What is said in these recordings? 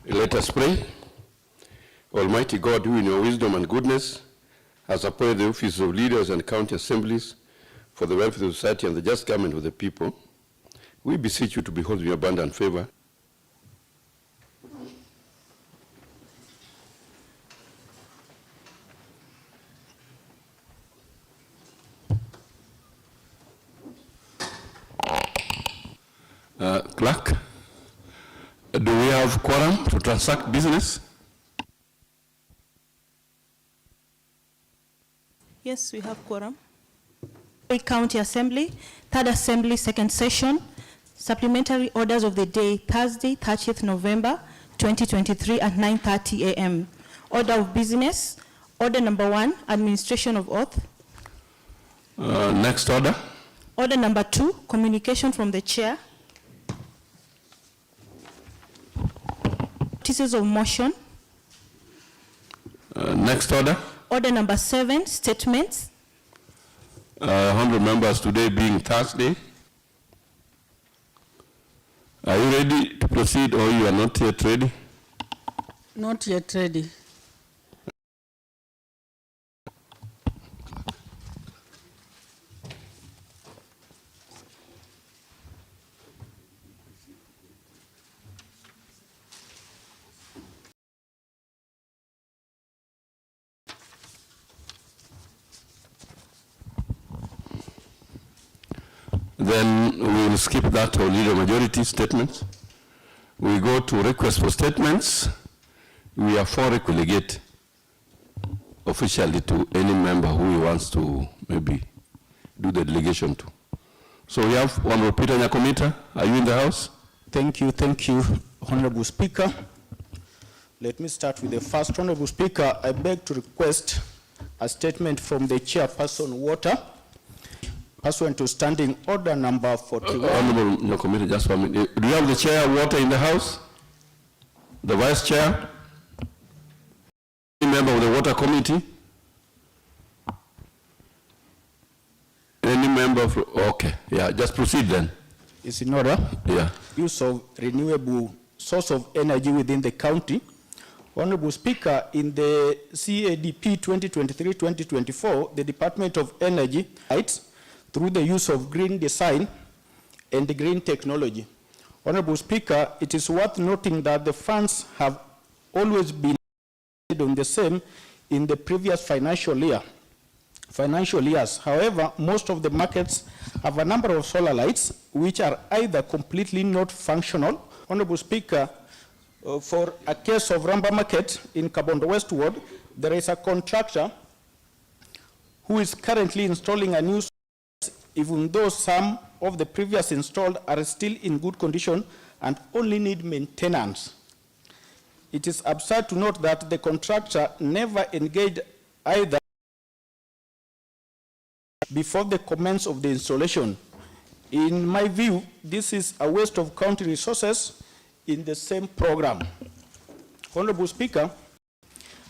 Let us pray. Almighty God, who in your wisdom and goodness has appointed the office of leaders and county assemblies for the welfare of society and the just government of the people, we beseech you to behold in your abundant favor Clerk, do we have quorum to transact business? Yes, we have quorum. County Assembly, Third Assembly, Second Session, Supplementary Orders of the Day, Thursday, 30th November, 2023 at 9:30 a.m. Order of Business, Order number 1, Administration of Oath. Next order. Order number 2, Communication from the Chair. Notices of motion. Next order. Order number 7, Statements. Honorable members, today being Thursday, are you ready to proceed or you are not yet ready? Not yet ready. Then we will skip that or leader majority statements. We go to request for statements. We are for relegate officially to any member who wants to maybe do the delegation to. So we have Honorable Peter Nyakomita. Are you in the house? Thank you, Honorable Speaker. Let me start with the first. Honorable Speaker, I beg to request a statement from the Chairperson Water, pursuant to Standing Order number 41. Honorable Nyakomita, just 1 minute. Do you have the Chair Water in the house? The Vice Chair? Any member of the Water Committee? Any member of, okay, yeah, just proceed then. Is in order? Yeah. Use of renewable source of energy within the county. Honorable Speaker, in the CADP 2023-2024, the Department of Energy, through the use of green design and green technology. Honorable Speaker, it is worth noting that the funds have always been on the same in the previous financial years. However, most of the markets have a number of solar lights which are either completely not functional. Honorable Speaker, for a case of Ramba Market in Kabondo West Ward, there is a contractor who is currently installing a new, even though some of the previous installed are still in good condition and only need maintenance. It is absurd to note that the contractor never engaged either before the commence of the installation. In my view, this is a waste of county resources in the same program. Honorable Speaker,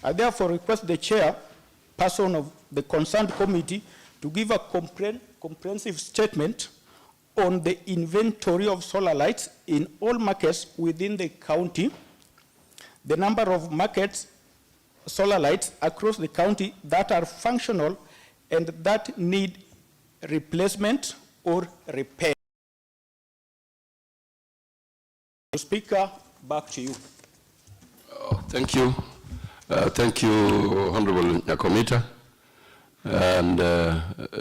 I therefore request the chairperson of the concerned committee to give a comprehensive statement on the inventory of solar lights in all markets within the county, the number of markets solar lights across the county that are functional and that need replacement or repair. Speaker, back to you. Thank you. Thank you, Honorable Nyakomita. And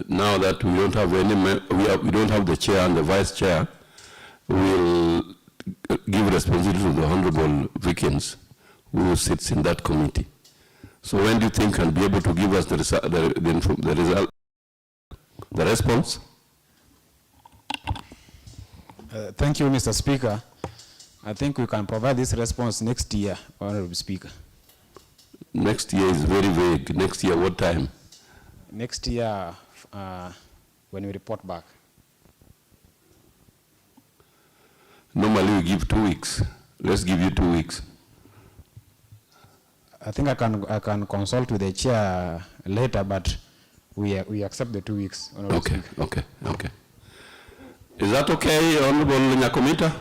now that we don't have any, we don't have the chair and the vice chair, we'll give responsibility to the Honorable Vikins, who sits in that committee. So when do you think can be able to give us the response? Thank you, Mr. Speaker. I think we can provide this response next year, Honorable Speaker. Next year is very vague. Next year, what time? Next year, when we report back. Normally we give 2 weeks. Let's give you 2 weeks. I think I can consult with the chair later, but we accept the 2 weeks. Okay, okay, okay. Is that okay, Honorable Nyakomita?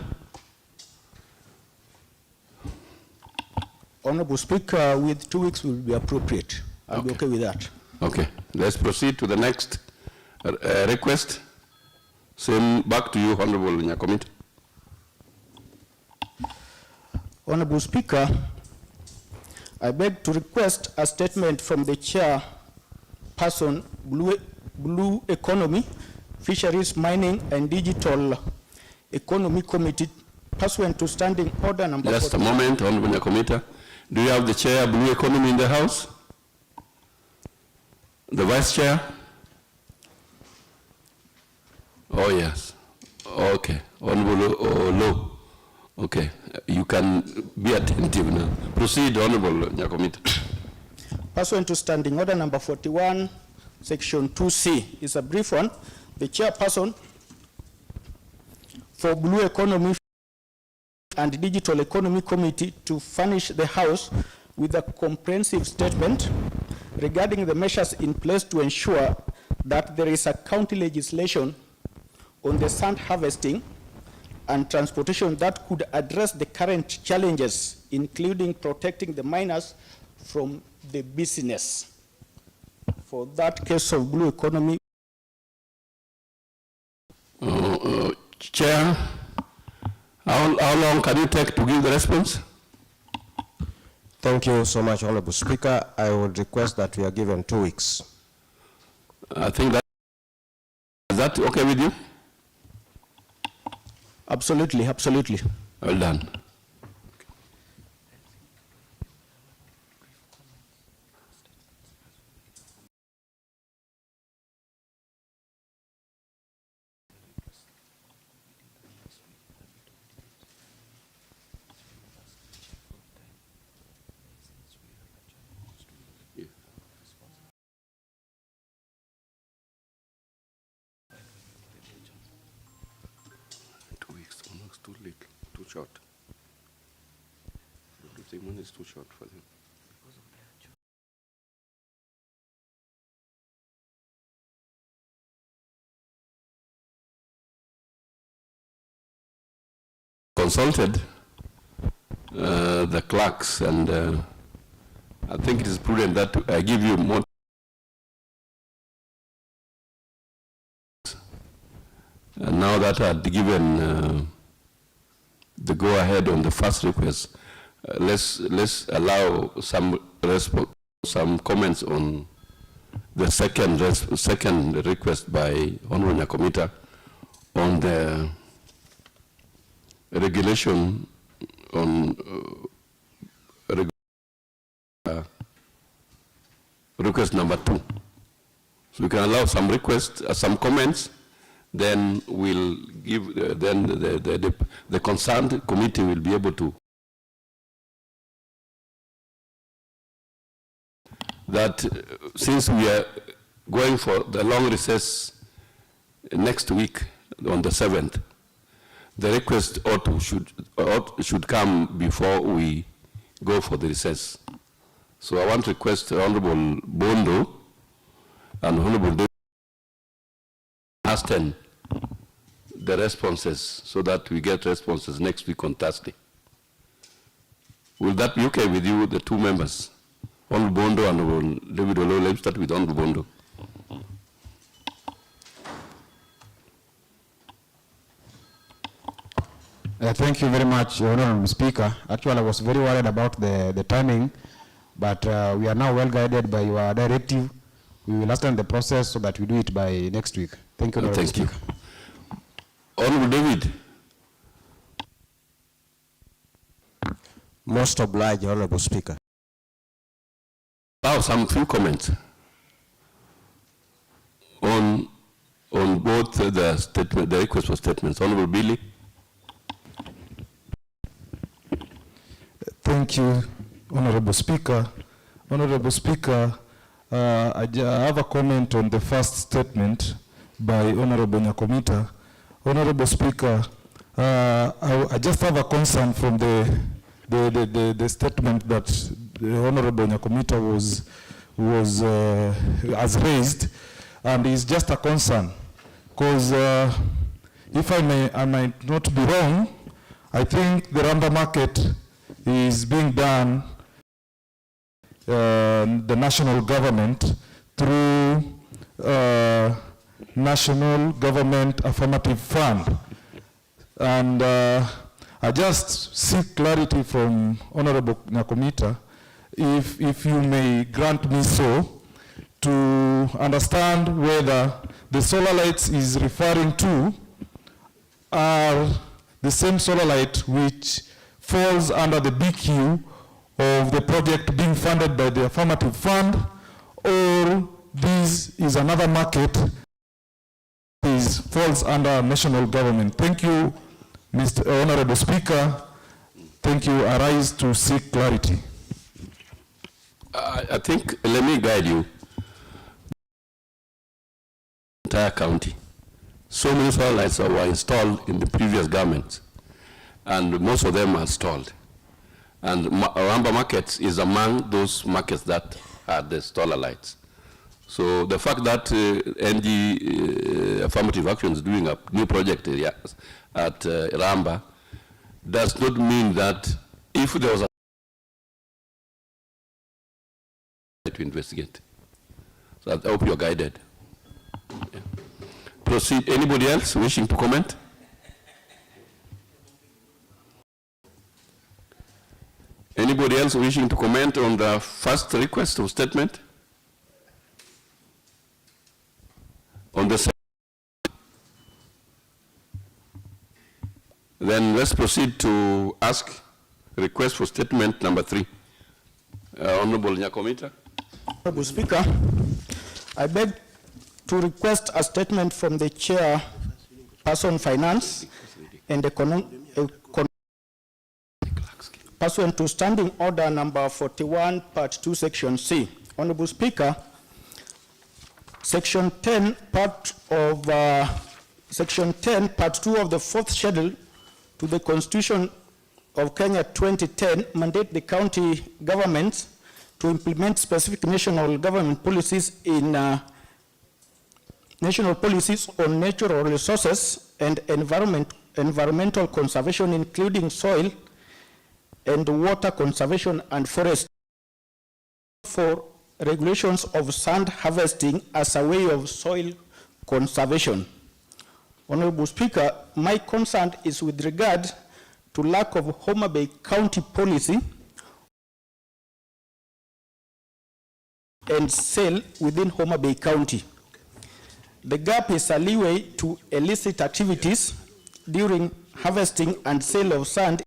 Honorable Speaker, with 2 weeks will be appropriate. I'll be Okay. okay with that. Okay, let's proceed to the next request. Same, back to you, Honorable Nyakomita. Honorable Speaker, I beg to request a statement from the chairperson, Blue Economy, Fisheries, Mining and Digital Economy Committee, pursuant to Standing Order number Just a 40. moment, Honorable Nyakomita. Do you have the chair, Blue Economy, in the House? The Vice Chair? Oh, yes. Okay, Honorable Low. Okay, you can be attentive now. Proceed, Honorable Nyakomita. Pursuant to Standing Order number 41, Section 2C, is a brief one. The chairperson for Blue Economy and Digital Economy Committee to furnish the House with a comprehensive statement regarding the measures in place to ensure that there is a county legislation on the sand harvesting and transportation that could address the current challenges, including protecting the miners from the business. For that case of Blue Economy, Chair, how long can you take to give the response? Thank you so much, Honorable Speaker. I would request that we are given 2 weeks. I think that, is that okay with you? absolutely, absolutely. Well done. Too little, too short. The thing one is too short for them. Consulted the clerks, and I think it is prudent that I give you more. And now that I had given the go-ahead on the first request, let's allow some comments on the second request by Honorable Nyakomita on the regulation on request number 2. So we can allow some requests, some comments. Then we'll give, then the concerned committee will be able to. That since we are going for the long recess next week on the 7th, the request should come before we go for the recess. So I want to request Honorable Bondo and Honorable David hasten the responses so that we get responses next week on Thursday. Will that be okay with you, the 2 members? Honorable Bondo and Honorable David Olo. Let's start with Honorable Bondo. Thank you very much, Honorable Speaker. Actually, I was very worried about the timing, but we are now well guided by your directive. We will hasten the process so that we do it by next week. Thank you, Honorable Speaker. Honorable David. Most obliged, Honorable Speaker. Now some few comments on both the statement, the request for statements. Honorable Billy. Thank you, Honorable Speaker. Honorable Speaker, I have a comment on the first statement by Honorable Nyakomita. Honorable Speaker, I just have a concern from the statement that the Honorable Nyakomita has raised, and it's just a concern, because if I might not be wrong, I think the rubber market is being done the national government through National Government Affirmative Fund. And I just seek clarity from Honorable Nyakomita, if you may grant me so, to understand whether the solar lights is referring to are the same solar light which falls under the BQ of the project being funded by the Affirmative Fund, or this is another market falls under national government. Thank you, Mr. Honorable Speaker. Thank you. I rise to seek clarity. I think, let me guide you. Entire county. So many solar lights were installed in the previous government, and most of them are stalled. And Ramba Markets is among those markets that had the solar lights. So the fact that NG Affirmative Action is doing a new project at Ramba does not mean that if there was a to investigate. So I hope you're guided. Yeah. Proceed. Anybody else wishing to comment? Anybody else wishing to comment on the first request of statement? On the second? Then let's proceed to ask request for statement number 3. Honorable Nyakomita. Honorable Speaker, I beg to request a statement from the Chairperson Finance and pursuant to Standing Order number 41, Part 2, Section C. Honorable Speaker, Section 10, Part 2 of the 4th Schedule to the Constitution of Kenya 2010 mandate the county governments to implement specific national government policies in national policies on natural resources and environmental conservation, including soil and water conservation and forest, for regulations of sand harvesting as a way of soil conservation. Honorable Speaker, my concern is with regard to lack of Homa Bay County policy and sale within Homa Bay County. The gap is a leeway to illicit activities during harvesting and sale of sand,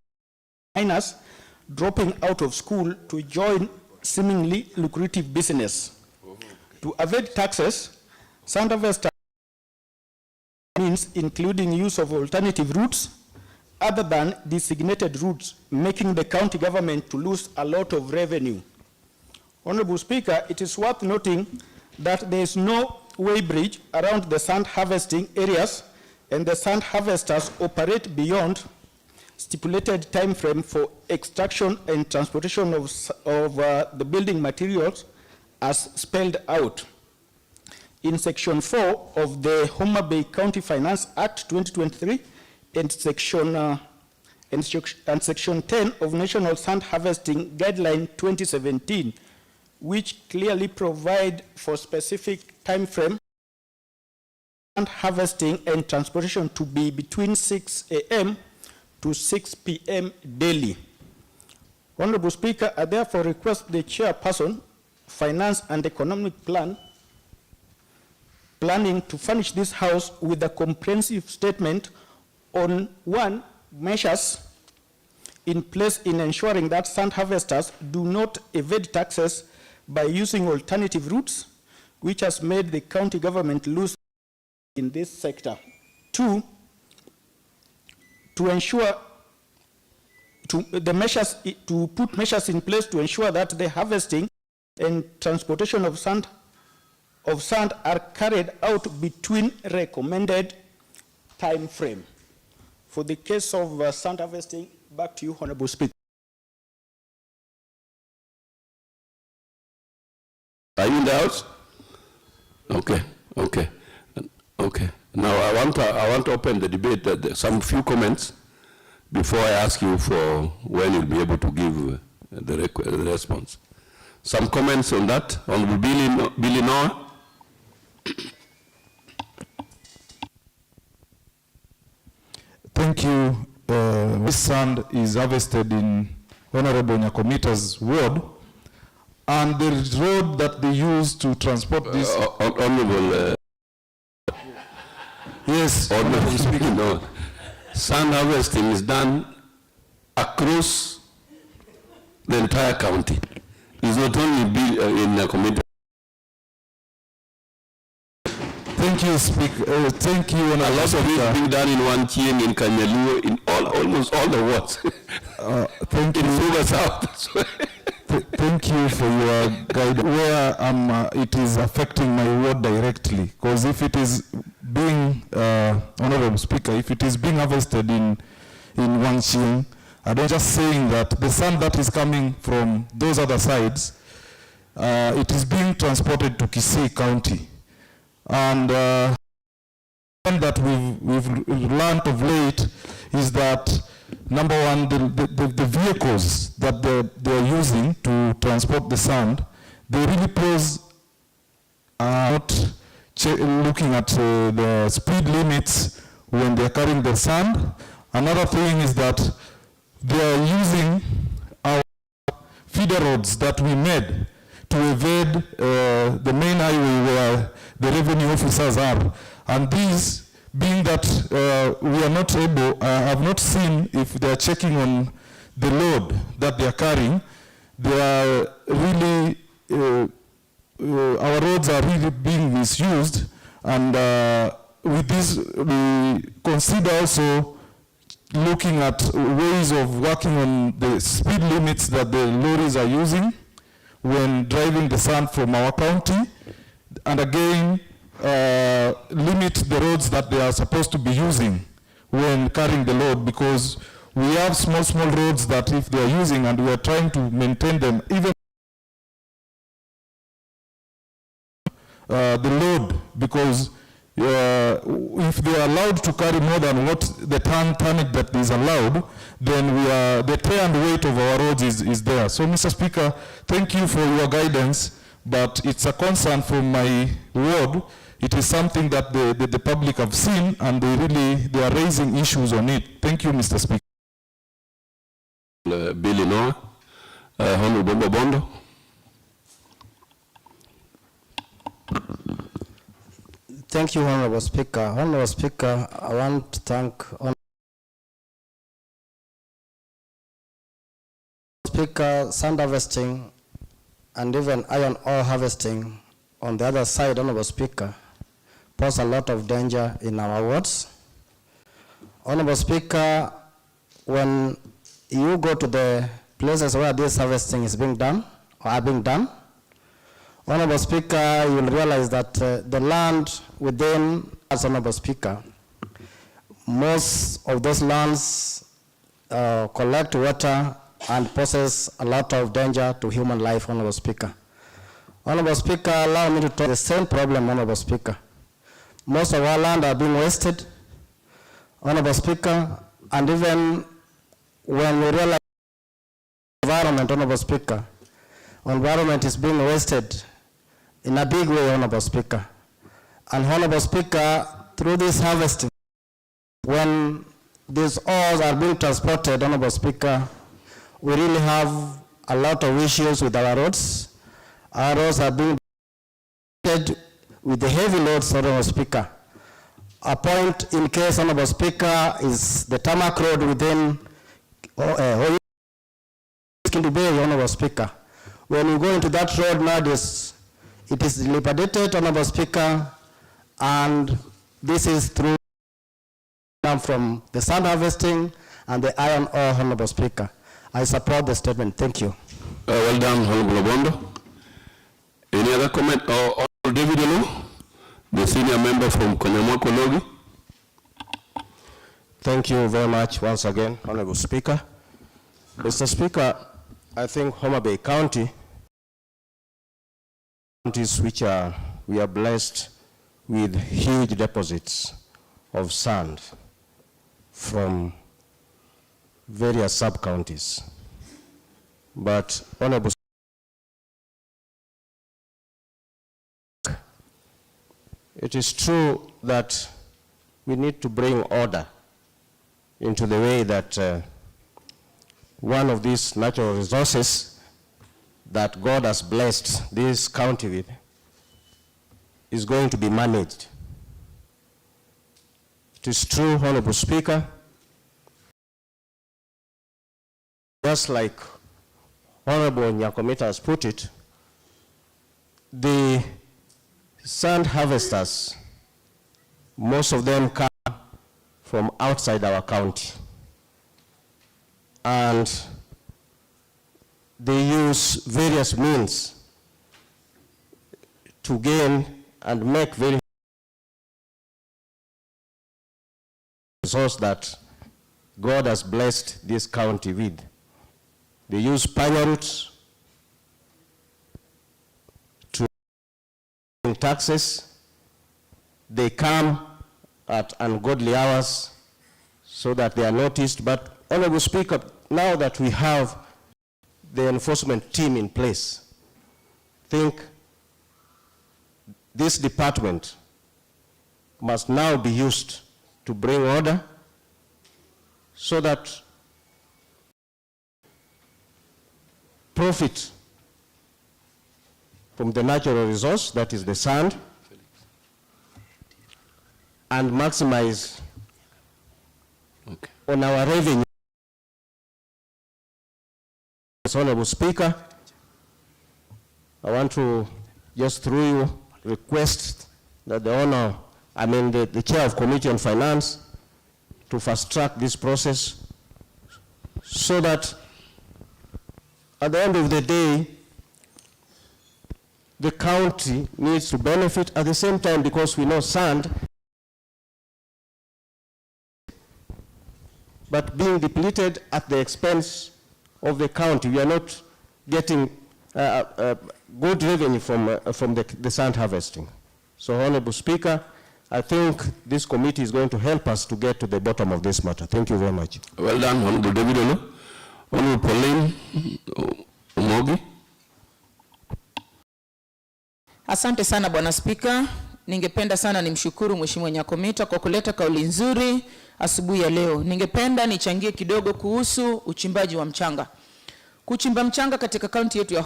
minors dropping out of school to join seemingly lucrative business. To evade taxes, sand harvesters means including use of alternative routes other than designated routes, making the county government to lose a lot of revenue. Honorable Speaker, it is worth noting that there is no weighbridge around the sand harvesting areas, and the sand harvesters operate beyond stipulated time frame for extraction and transportation of the building materials as spelled out in Section 4 of the Homa Bay County Finance Act 2023 and Section 10 of National Sand Harvesting Guideline 2017, which clearly provide for specific time frame and harvesting and transportation to be between 6 a.m. to 6 p.m. daily. Honorable Speaker, I therefore request the Chairperson, Finance and Economic Planning to furnish this House with a comprehensive statement on, 1, measures in place in ensuring that sand harvesters do not evade taxes by using alternative routes, which has made the county government lose in this sector. 2, to ensure to put measures in place to ensure that the harvesting and transportation of sand are carried out between recommended time frame. For the case of sand harvesting, back to you, Honorable Speaker. Are you in the House? Okay. Now I want to open the debate. Some few comments before I ask you for when you'll be able to give the response. Some comments on that? Honorable Billy Noah? Thank you. This sand is harvested in Honorable Nyakomita's ward, and the road that they use to transport this... Honorable... yes, Honorable Speaker, no. Sand harvesting is done across the entire county. It's not only in Nyakomita. Thank you, Speaker. Thank you, A Honorable lot of it Speaker. is being done in Wanchieng, in Kanyaluo, in almost all the wards. Thank In you. Silver South. Thank you for your guidance. Where it is affecting my ward directly, because if it is being, Honorable Speaker, if it is being harvested in Wanchieng, I don't just saying that the sand that is coming from those other sides, it is being transported to Kisii County. And that we've learned of late is that, number one, the vehicles that they're using to transport the sand, they really pose not looking at the speed limits when they're carrying the sand. Another thing is that they are using our feeder roads that we made to evade the main highway where the revenue officers are. And these, being that we are not able, I have not seen if they are checking on the load that they are carrying. They are really, our roads are really being misused. And with this, we consider also looking at ways of working on the speed limits that the lorries are using when driving the sand from our county, and again, limit the roads that they are supposed to be using when carrying the load, because we have small roads that if they are using and we are trying to maintain them, even the load, because if they are allowed to carry more than what the tonnage that is allowed, then the tear and weight of our roads is there. So, Mr. Speaker, thank you for your guidance, but it's a concern from my ward. It is something that the public have seen, and they are raising issues on it. Thank you, Mr. Speaker. Billy Noah, Honorable Bondo. Thank you, Honorable Speaker. Honorable Speaker, I want to thank Honorable Speaker, sand harvesting and even iron ore harvesting on the other side, Honorable Speaker, pose a lot of danger in our wards. Honorable Speaker, when you go to the places where this harvesting is being done or are being done, Honorable Speaker, you will realize that the land within, as Honorable Speaker, most of those lands collect water and poses a lot of danger to human life, Honorable Speaker. Honorable Speaker, allow me to talk the same problem, Honorable Speaker. Most of our land are being wasted, Honorable Speaker, and even when we realize the environment, Honorable Speaker, environment is being wasted in a big way, Honorable Speaker. And Honorable Speaker, through this harvesting, when these ores are being transported, Honorable Speaker, we really have a lot of issues with our roads. Our roads are being with the heavy loads, Honorable Speaker. A point in case, Honorable Speaker, is the tarmac road within Kindu Bay, Honorable Speaker. When we go into that road nowadays, it is dilapidated, Honorable Speaker, and this is through from the sand harvesting and the iron ore, Honorable Speaker. I support the statement. Thank you. Well done, Honorable Bondo. Any other comment? David Olo, the senior member from Konyamwako Logi. Thank you very much once again, Honorable Speaker. Mr. Speaker, I think Homa Bay County, counties which we are blessed with huge deposits of sand from various sub-counties. But Honorable it is true that we need to bring order into the way that one of these natural resources that God has blessed this county with is going to be managed. It is true, Honorable Speaker, just like Honorable Nyakomita has put it, the sand harvesters, most of them come from outside our county. And they use various means to gain and make very resource that God has blessed this county with. They use panya roots to pay taxes. They come at ungodly hours so that they are noticed. But Honorable Speaker, now that we have the enforcement team in place, I think this department must now be used to bring order so that profit from the natural resource, that is the sand, and maximize on our revenue. Honorable Speaker, I want to just through you request that the Chair of Committee on Finance to fast track this process so that at the end of the day, the county needs to benefit at the same time, because we know sand, but being depleted at the expense of the county. We are not getting good revenue from the sand harvesting. So, Honorable Speaker, I think this committee is going to help us to get to the bottom of this matter. Thank you very much. Well done, Honorable David Olo. Honorable Pauline Umogi. Asante sana Bwana Spika. Ningependa sana nimshukuru Mheshimiwa Nyakomita kwa kuleta kauli nzuri asubuhi ya leo. Ningependa nichangie kidogo kuhusu uchimbaji wa mchanga. Kuchimba mchanga katika kaunti yetu ya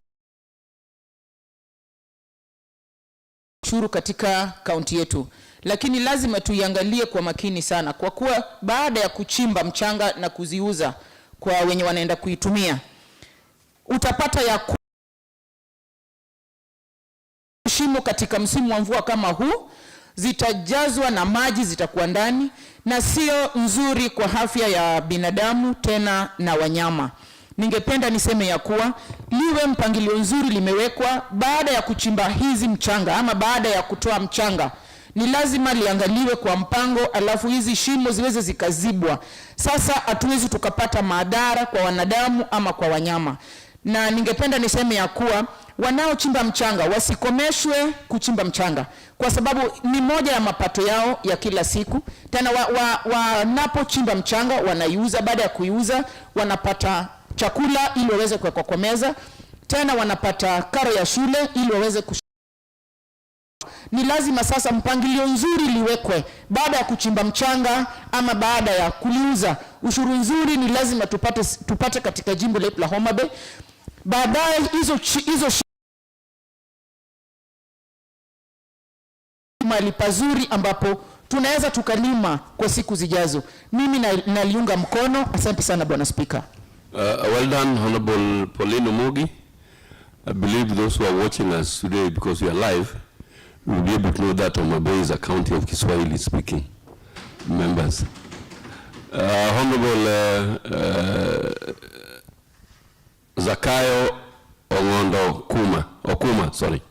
ushuru katika kaunti yetu, lakini lazima tuiangalie kwa makini sana, kwa kuwa baada ya kuchimba mchanga na kuziuza kwa wenye wanaenda kuitumia, utapata ya shimo katika msimu wa mvua kama huu zitajazwa na maji, zitakuwa ndani, na sio nzuri kwa afya ya binadamu tena na wanyama. Ningependa niseme ya kuwa liwe mpangilio nzuri limewekwa baada ya kuchimba hizi mchanga, ama baada ya kutoa mchanga, ni lazima liangaliwe kwa mpango, alafu hizi shimo ziweze zikazibwa. Sasa hatuwezi tukapata madhara kwa wanadamu ama kwa wanyama. Na ningependa niseme ya kuwa wanaochimba mchanga wasikomeshwe kuchimba mchanga, kwa sababu ni moja ya mapato yao ya kila siku. Tena wanapochimba mchanga wanaiuza, baada ya kuiuza wanapata chakula ili waweze kuwekwa kwa meza, tena wanapata karo ya shule ili waweze Ni lazima sasa mpangilio nzuri liwekwe baada ya kuchimba mchanga ama baada ya kuliuza. Ushuru nzuri ni lazima tupate katika jimbo letu la Homa Bay. Baadaye hizo mali pazuri ambapo tunaweza tukalima kwa siku zijazo. Mimi naliunga mkono. Asante sana Bwana Speaker. Well done, Honorable Pauline Umogi. I believe those who are watching us today, because we are live, will be able to know that Homa Bay is a county of Kiswahili speaking members. Honorable Zakayo Ongondo Okuma, sorry.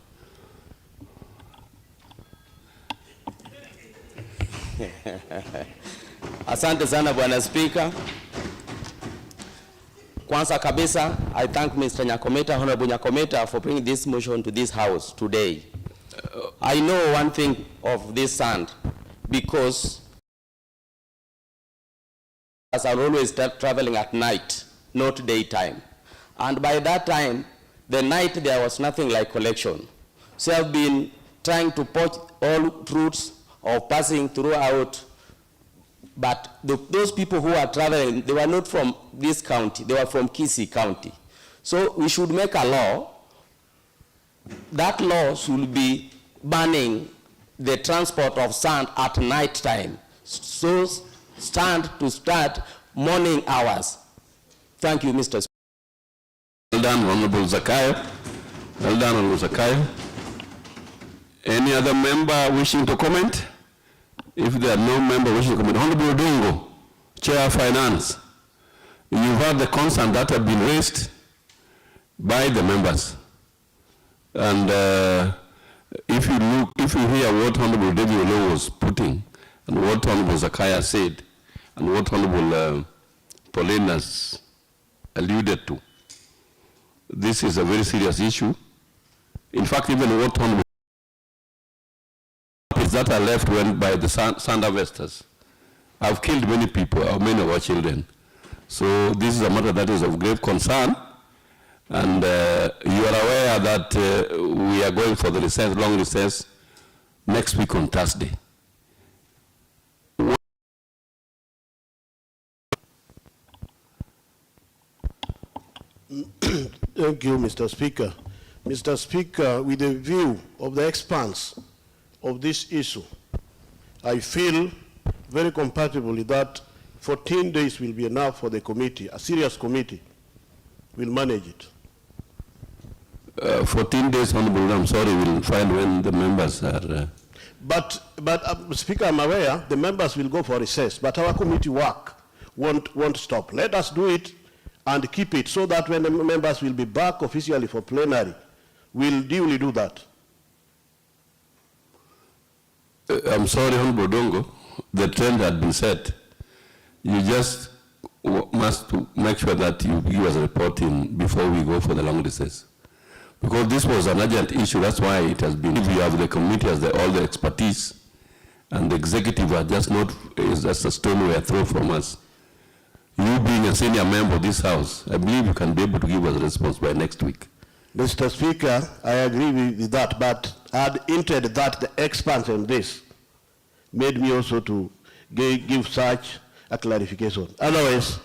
Asante sana Bwana Speaker. Kwanza kabisa, I thank Mr. Nyakomita, Honorable Nyakomita, for bringing this motion to this house today. I know one thing of this sand, because as I always traveling at night, not daytime. And by that time, the night there was nothing like collection. So I've been trying to poach all routes of passing throughout. But those people who are traveling, they were not from this county, they were from Kisii County. So we should make a law. That law should be banning the transport of sand at night time. So sand to start morning hours. Thank you, Mr. Speaker. Well done, Honorable Zakayo. Well done, Honorable Zakayo. Any other member wishing to comment? If there are no member wishing to comment, Honorable Odongo, Chair of Finance, you've heard the concern that have been raised by the members. And if you hear what Honorable David Olo was putting, and what Honorable Zakayo said, and what Honorable Pauline has alluded to, this is a very serious issue. In fact, even what Honorable that are left when by the sand harvesters have killed many people, or many of our children. So this is a matter that is of grave concern, and you are aware that we are going for the recess, long recess, next week on Thursday. Thank you, Mr. Speaker. Mr. Speaker, with the view of the expanse of this issue, I feel very compatibly that 14 days will be enough for the committee. A serious committee will manage it. 14 days, Honorable, I'm sorry, we'll find when the members are... But Speaker, I'm aware the members will go for recess, but our committee work won't stop. Let us do it and keep it so that when the members will be back officially for plenary, we'll duly do that. I'm sorry, Honorable Dongo, the trend had been set. You just must make sure that you give us a report before we go for the long recess. Because this was an urgent issue, that's why it has been. If you have the committee as all the expertise, and the executive are just not, is just a stoneware throw from us. You being a senior member of this House, I believe you can be able to give us a response by next week. Mr. Speaker, I agree with that, but I had hinted that the expanse on this made me also to give such a clarification. Otherwise...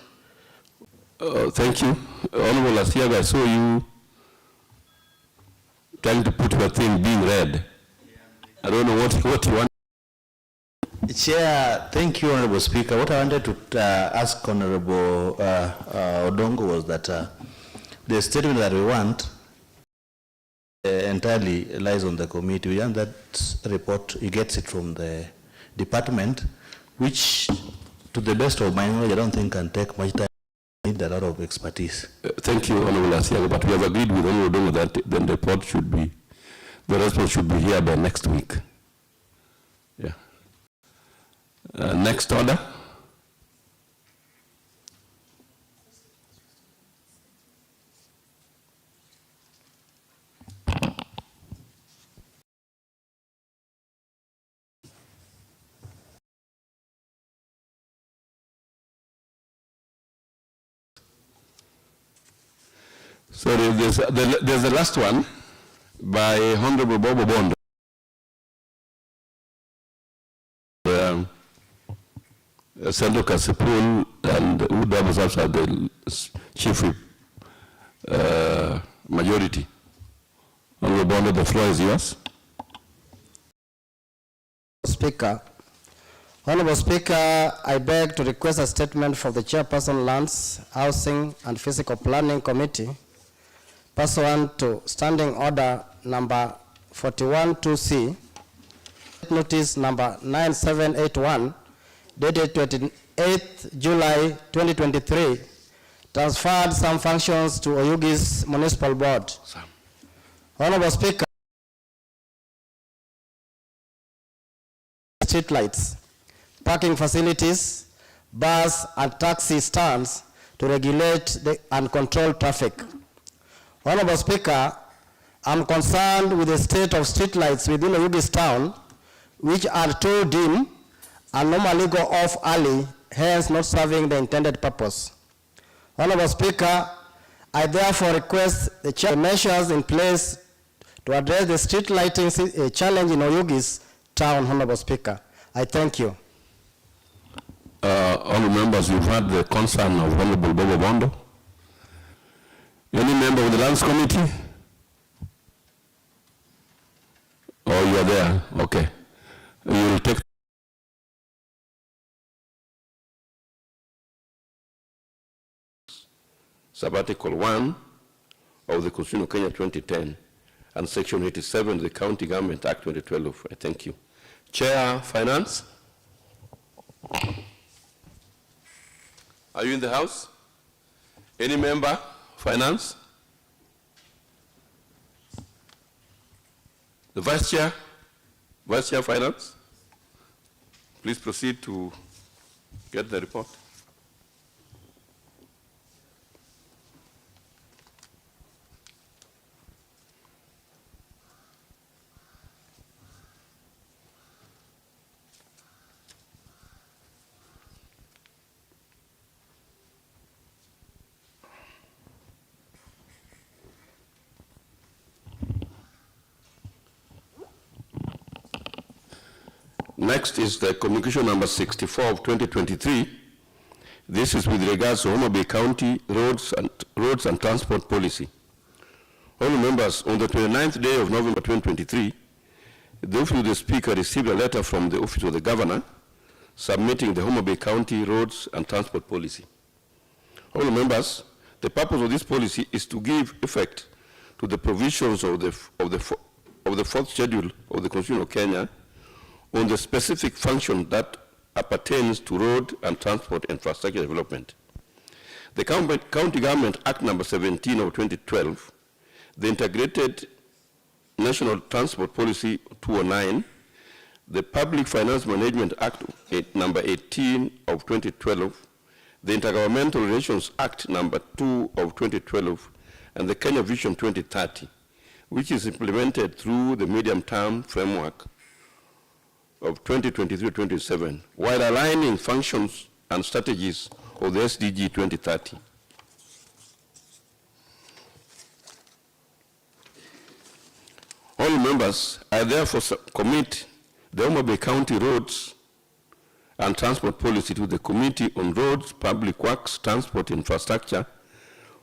Thank you. Honorable Asiaga, I saw you trying to put your thing being read. I don't know what you want. Chair, thank you, Honorable Speaker. What I wanted to ask Honorable Odongo was that the statement that we want entirely lies on the committee. We want that report, he gets it from the department, which, to the best of my knowledge, I don't think can take much time. Need a lot of expertise. Thank you, Honorable Asiaga, but we have agreed with Honorable Odongo that then the report should be, the response should be here by next week. Yeah. Next order. So there's the last one by Honorable Bobo Bondo. Senator Kasipul, and who was also the chief whip, majority. Honorable Bondo, the floor is yours. Speaker. Honorable Speaker, I beg to request a statement from the Chairperson Lands, Housing and Physical Planning Committee, pursuant to Standing Order number 41-2C, notice number 9781, dated 28th July 2023, transferred some functions to Oyugis Municipal Board. Honorable Speaker, street lights, parking facilities, bus and taxi stands to regulate and control traffic. Honorable Speaker, I'm concerned with the state of street lights within Oyugis town, which are too dim and normally go off early, hence not serving the intended purpose. Honorable Speaker, I therefore request the measures in place to address the street lighting challenge in Oyugis town, Honorable Speaker. I thank you. Honourable members, you've heard the concern of Honourable Bobo Bondo. Any member of the Lands Committee? Oh, you are there, okay. You will take Sub-Article 1 of the Constitution of Kenya 2010 and Section 87 of the County Government Act 2012. I thank you. Chair, Finance? Are you in the House? Any member, Finance? The Vice Chair? Vice Chair, Finance? Please proceed to get the report. Next is the communication number 64 of 2023. This is with regards to Homa Bay County roads and transport policy. Honourable members, on the 29th day of November 2023, the Office of the Speaker received a letter from the Office of the Governor submitting the Homa Bay County roads and transport policy. Honourable members, the purpose of this policy is to give effect to the provisions of the fourth schedule of the Constitution of Kenya on the specific function that appertains to road and transport infrastructure development. The County Government Act number 17 of 2012, the Integrated National Transport Policy 209, the Public Finance Management Act number 18 of 2012, the Intergovernmental Relations Act number 2 of 2012, and the Kenya Vision 2030, which is implemented through the medium-term framework of 2023-27, while aligning functions and strategies of the SDG 2030. All members, I therefore commit the Homa Bay County Roads and Transport Policy to the Committee on Roads, Public Works, Transport Infrastructure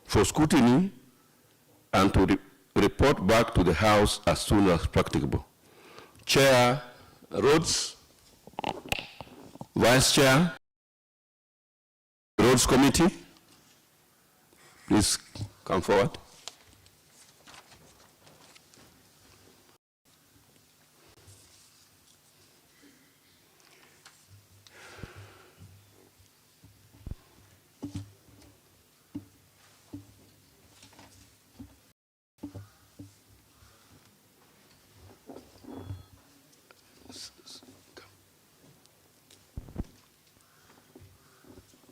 for scrutiny and to report back to the House as soon as practicable. Chair, Roads, Vice Chair, Roads Committee, please come forward.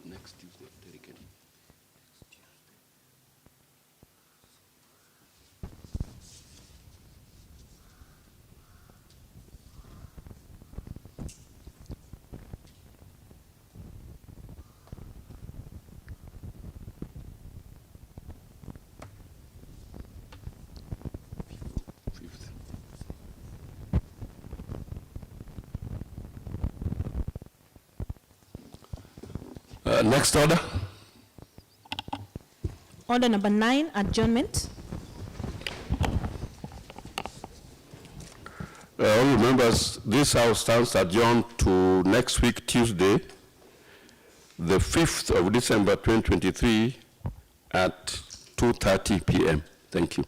Next Tuesday, dedicated. Fifth. Next order. Order number 9, adjournment. All members, this House stands adjourned to next week, Tuesday, the 5th of December 2023 at 2:30 p.m. Thank you.